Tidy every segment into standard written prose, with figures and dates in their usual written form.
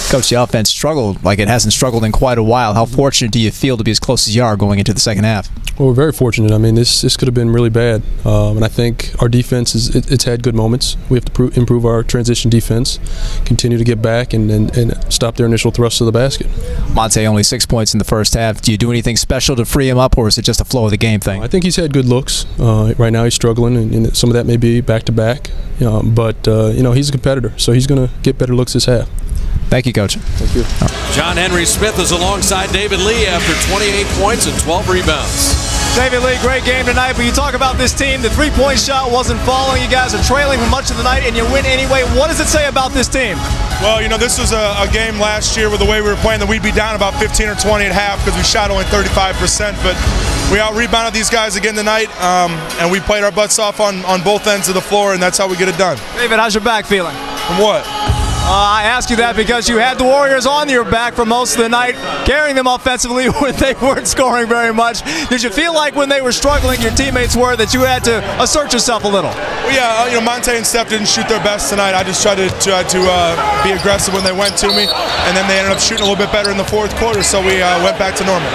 Coach, the offense struggled like it hasn't struggled in quite a while. How fortunate do you feel to be as close as you are going into the second half? Well, we're very fortunate. I mean, this could have been really bad, and I think our defense it's had good moments. We have to improve our transition defense, continue to get back, and stop their initial thrust to the basket. Monte only 6 points in the first half. Do you do anything special to free him up, or is it just a flow of the game thing? I think he's had good looks. Right now he's struggling, and some of that may be back-to-back. But you know, he's a competitor, so he's going to get better looks this half. Thank you, Coach. Thank you. John Henry Smith is alongside David Lee after 28 points and 12 rebounds. David Lee, great game tonight, but you talk about this team, the three-point shot wasn't falling. You guys are trailing for much of the night, and you win anyway. What does it say about this team? Well, you know, this was a game last year with the way we were playing that we'd be down about 15 or 20 at half because we shot only 35%, but we out-rebounded these guys again tonight, and we played our butts off on both ends of the floor, and that's how we get it done. David, how's your back feeling? From what? I ask you that because you had the Warriors on your back for most of the night, carrying them offensively when they weren't scoring very much. Did you feel like when they were struggling, your teammates were, that you had to assert yourself a little? Well, yeah, you know, Monte and Steph didn't shoot their best tonight. I just tried to be aggressive when they went to me, and then they ended up shooting a little bit better in the fourth quarter, so we went back to normal.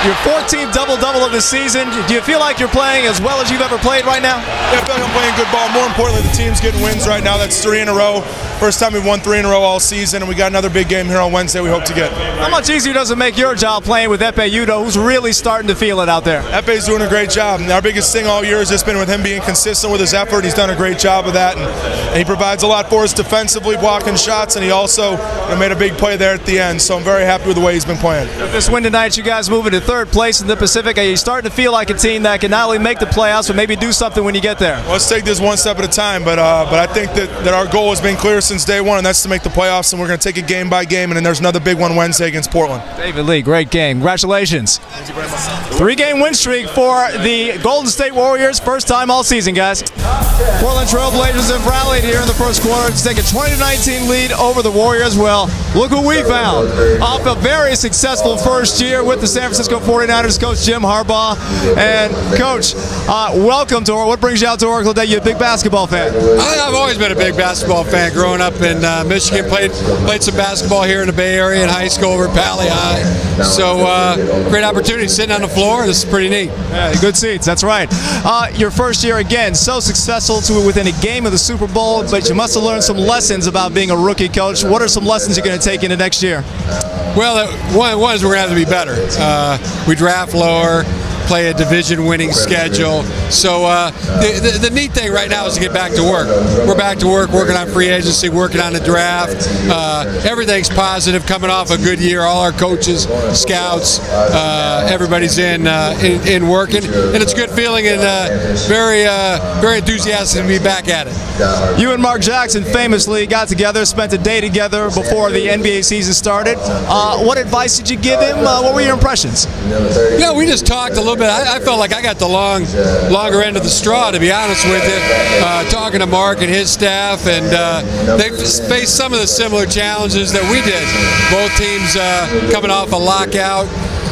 Your 14th double-double of the season. Do you feel like you're playing as well as you've ever played right now? Yeah, I feel like I'm playing good ball. More importantly, the team's getting wins right now. That's 3 in a row. First time we've won 3 in a row all season, and we got another big game here on Wednesday we hope to get. How much easier does it make your job playing with Epe Udo, who's really starting to feel it out there? Epe's doing a great job. And our biggest thing all year has just been with him being consistent with his effort. He's done a great job of that, and he provides a lot for us defensively, blocking shots, and he also made a big play there at the end. So I'm very happy with the way he's been playing. With this win tonight, you guys moving to 3rd place in the Pacific. Are you starting to feel like a team that can not only make the playoffs, but maybe do something when you get there? Well, let's take this one step at a time, but I think that our goal has been clear since day one, and that's to make the playoffs, and we're going to take it game by game, and then there's another big one Wednesday against Portland. David Lee, great game. Congratulations. Thank you very much. 3-game win streak for the Golden State Warriors, first time all season, guys. Portland Trail Blazers have rallied here in the first quarter to take a 20-19 lead over the Warriors. Well, look who we found. Off a very successful first year with the San Francisco 49ers coach Jim Harbaugh. And Coach, welcome to Oracle. What brings you out to Oracle today? You're a big basketball fan. I've always been a big basketball fan. Growing up in Michigan, played some basketball here in the Bay Area in high school over at Pally High. So great opportunity sitting on the floor. This is pretty neat. Yeah, good seats. That's right. Your first year again, so successful to within a game of the Super Bowl, but you must have learned some lessons about being a rookie coach. What are some lessons you're going to take into next year? Well, one is we're going to have to be better. We draft lower, play a division-winning schedule. So the neat thing right now is to get back to work. We're back to work, working on free agency, working on the draft. Everything's positive, coming off a good year. All our coaches, scouts, everybody's in working, and it's a good feeling and very enthusiastic to be back at it. You and Mark Jackson famously got together, spent a day together before the NBA season started. What advice did you give him? What were your impressions? Yeah, we just talked a little bit. I felt like I got the longer end of the straw, to be honest with you, talking to Mark and his staff, and they faced some of the similar challenges that we did. Both teams coming off a lockout,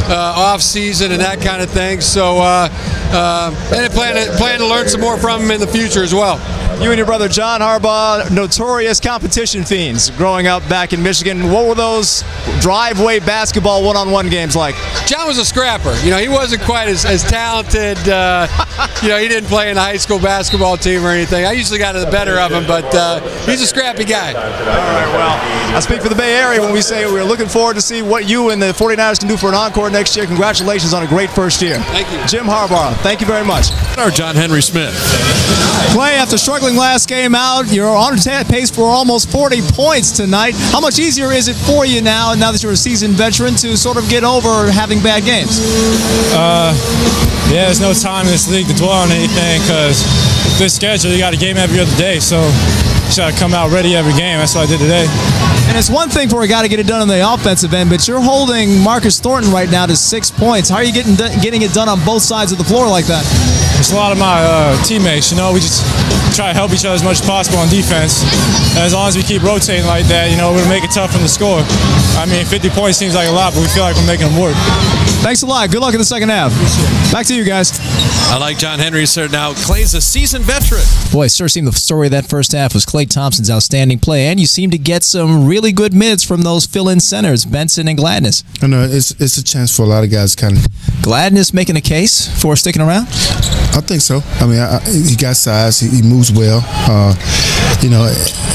off season, and that kind of thing. So, and plan to learn some more from him in the future as well. You and your brother John Harbaugh, notorious competition fiends growing up back in Michigan. What were those driveway basketball one-on-one games like? John was a scrapper. You know, he wasn't quite as talented. You know, he didn't play in the high school basketball team or anything. I usually got the better of him, but he's a scrappy guy. All right, well, I speak for the Bay Area when we say we're looking forward to see what you and the 49ers can do for an encore next year. Congratulations on a great first year. Thank you. Jim Harbaugh, thank you very much. John Henry Smith. Clay, after struggling last game out, you're on pace for almost 40 points tonight. How much easier is it for you now that you're a seasoned veteran, to sort of get over having bad games? Yeah, there's no time in this league to dwell on anything, because this schedule, you got a game every other day, so you got to come out ready every game. That's what I did today. And it's one thing for a guy to get it done on the offensive end, but you're holding Marcus Thornton right now to 6 points. How are you getting it done on both sides of the floor like that? It's a lot of my teammates, you know. We just try to help each other as much as possible on defense. And as long as we keep rotating like that, we'll make it tough for them to score. I mean, 50 points seems like a lot, but we feel like we're making them work. Thanks a lot. Good luck in the second half. Back to you guys. I like John Henry, sir. Now, Clay's a seasoned veteran. Boy, it sure seemed the story of that first half was Klay Thompson's outstanding play, and you seem to get some really good minutes from those fill-in centers, Benson and Gladness. I know it's a chance for a lot of guys kind of. Gladness making a case for sticking around? I think so. I mean, he got size. He moves well.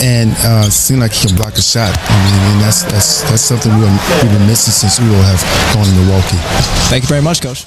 And seemed like he can block a shot. I mean, and that's something we've been missing since Udo have gone to Milwaukee. Thank you very much, Coach.